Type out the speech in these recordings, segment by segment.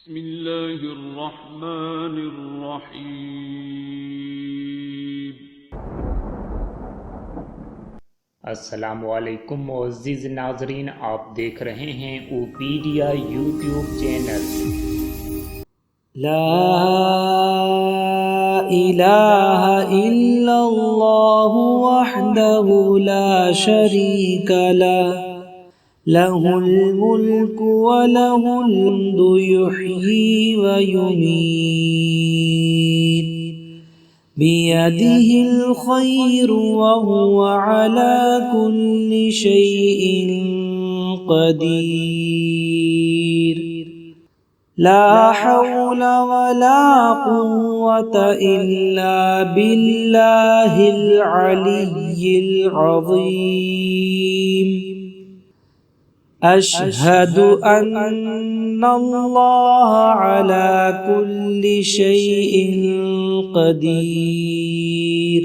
بسم الله الرحمن الرحیم۔ अस्सलामुअलैकुम मुअज़्ज़िज़ नाज़रीन, आप देख रहे हैं ओपीडिया यूट्यूब चैनल। ला इलाहा इल्लल्लाहु वहदहु ला शरीका लहुल मुल्कु व लहुल हम्दु युह्यी व युमीत बियदिहिल खैरु व हुवा अला कुल्लि शैइन क़दीर। ला हौला वला कुव्वता इल्ला बिल्लाहिल अलिय्यिल अज़ीम। अशहदु अन्नल्लाह अला कुल्लि शैइन क़दीर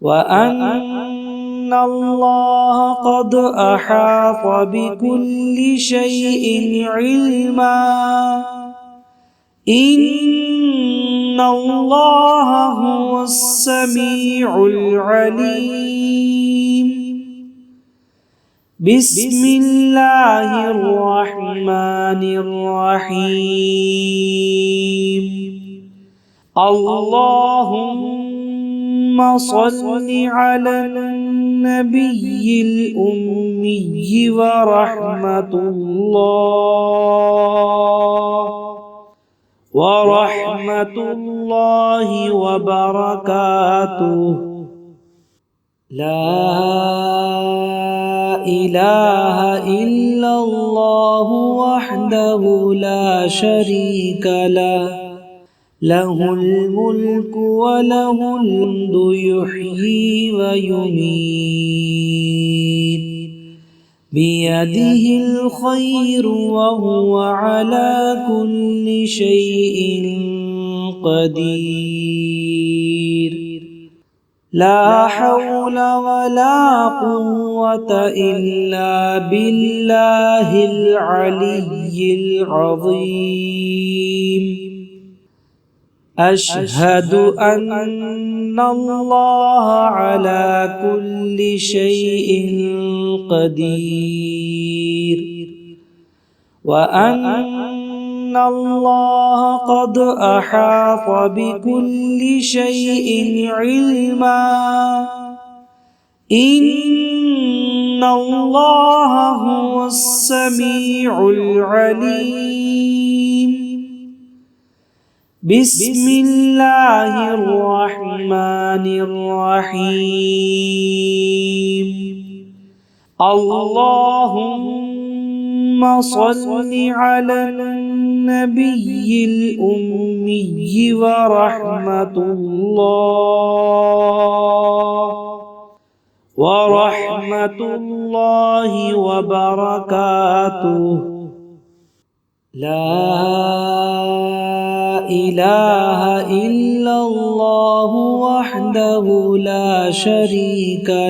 व अन्नल्लाह क़द अहात बिकुल्लि शैइन इल्मा। इन्नल्लाह हुवस समीउल अलीम। बिस्मिल्लाहिर रहमानिर रहीम। अल्लाहुम्मा सल्लि अलन नबिय्यिल उम्मी व रहमतुल्लाहि व बरकातुहु। ला इलाहा इल्लल्लाहु वहदहु ला शरीका लहुल मुल्कु व लहुल हम्दु युह्यी व युमीत बियदिहिल खैरु व हुवा अला कुल्लि शैइन क़दीर। ला हौला वला कुव्वता इल्ला बिल्लाहिल अलिय्यिल अज़ीम। अशहदु अन्नल्लाह अला कुल्लि शैइन क़दीर व अन्नल्लाह क़द अहात बिकुल्लि शैइन इल्मा। इन्नल्लाह हुवस समीउल अलीम। बिस्मिल्लाहिर रहमानिर रहीम। अल्लाहुम्मा सल्लि अलन नबिय्यिल उम्मी व रहमतुल्लाहि व बरकातुहु। ला इलाहा इल्लल्लाहु वहदहु ला शरीका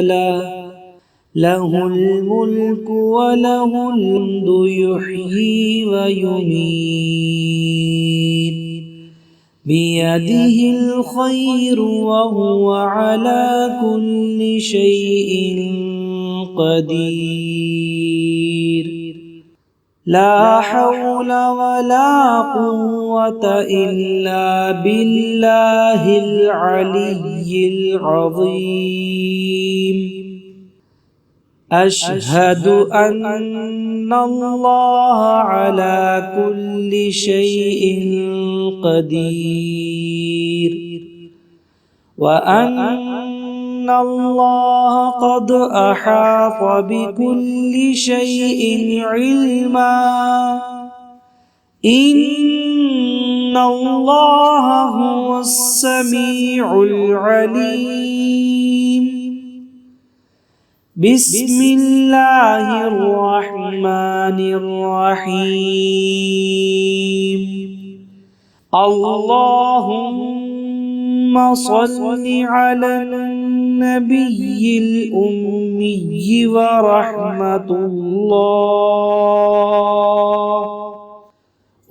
लहुल मुल्कु व लहुल हम्दु युह्यी व युमीत बियदिहिल खैरु व हुवा अला कुल्लि शैइन क़दीर। ला हौला वला कुव्वता इल्ला बिल्लाहिल अलिय्यिल अज़ीम। अशहदु अन्नल्लाह अला कुल्लि शैइन क़दीर व अन्नल्लाह क़द अहात बिकुल्लि शैइन इल्मा। इन्नल्लाह हुवस समीउल अलीम। बिस्मिल्लाहिर रहमानिर रहीम। अल्लाहुम्मा सल्लि अलन नबिय्यिल उम्मी व रहमतुल्लाहि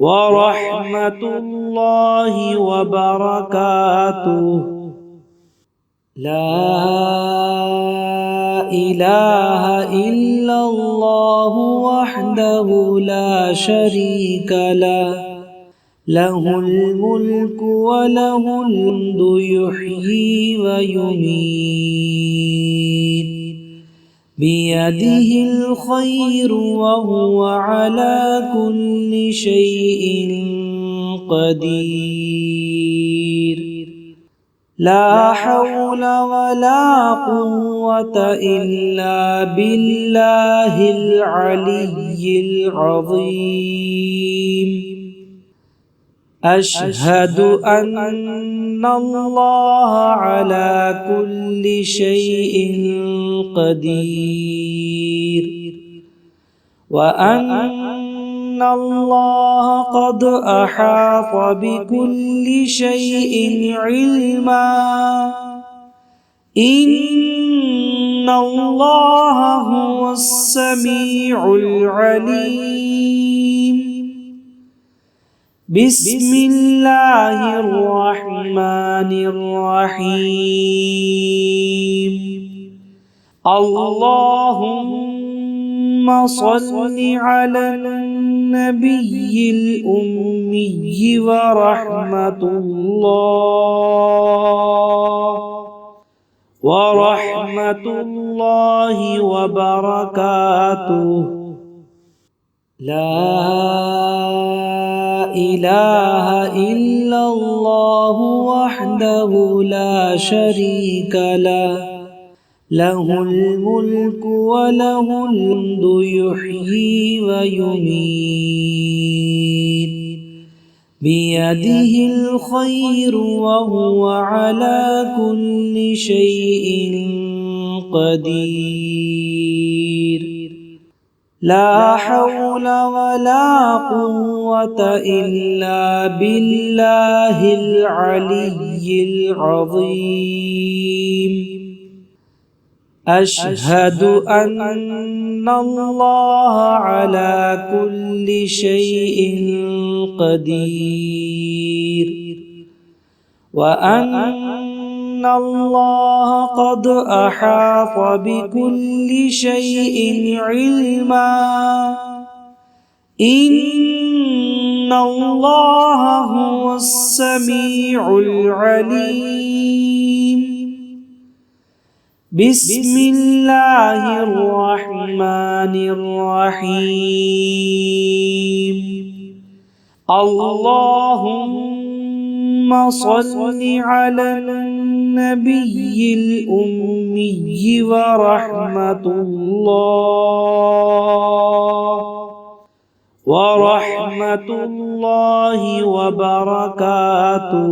ورحمة الله وبركاته. لا إله إلا الله وحده لا شريك له، له الملك وله الحمد يحيي ويميت، بيده الخير وهو على كل شيء قدير. لا حول ولا قوة إلا بالله العلي العظيم. أشهد أن الله على كل شيء قدير، وأن الله قد أحاط بكل شيء علما. إن الله هو السميع العليم. بسم الله الرحمن الرحيم. اللهم صل على النبي الأمي ورحمة الله وبركاته. لا إله إلا الله وحده لا شريك له، له الملك وله الحمد يحيي ويميت، بيده الخير وهو على كل شيء قدير. لا حول ولا قوة إلا بالله العلي العظيم. أشهد أن الله على كل شيء قدير، وأن الله قد أحاط بكل شيء علما. إن الله هو السميع العليم. بسم الله الرحمن الرحيم. اللهم صل على النبي الأمي ورحمة الله وبركاته.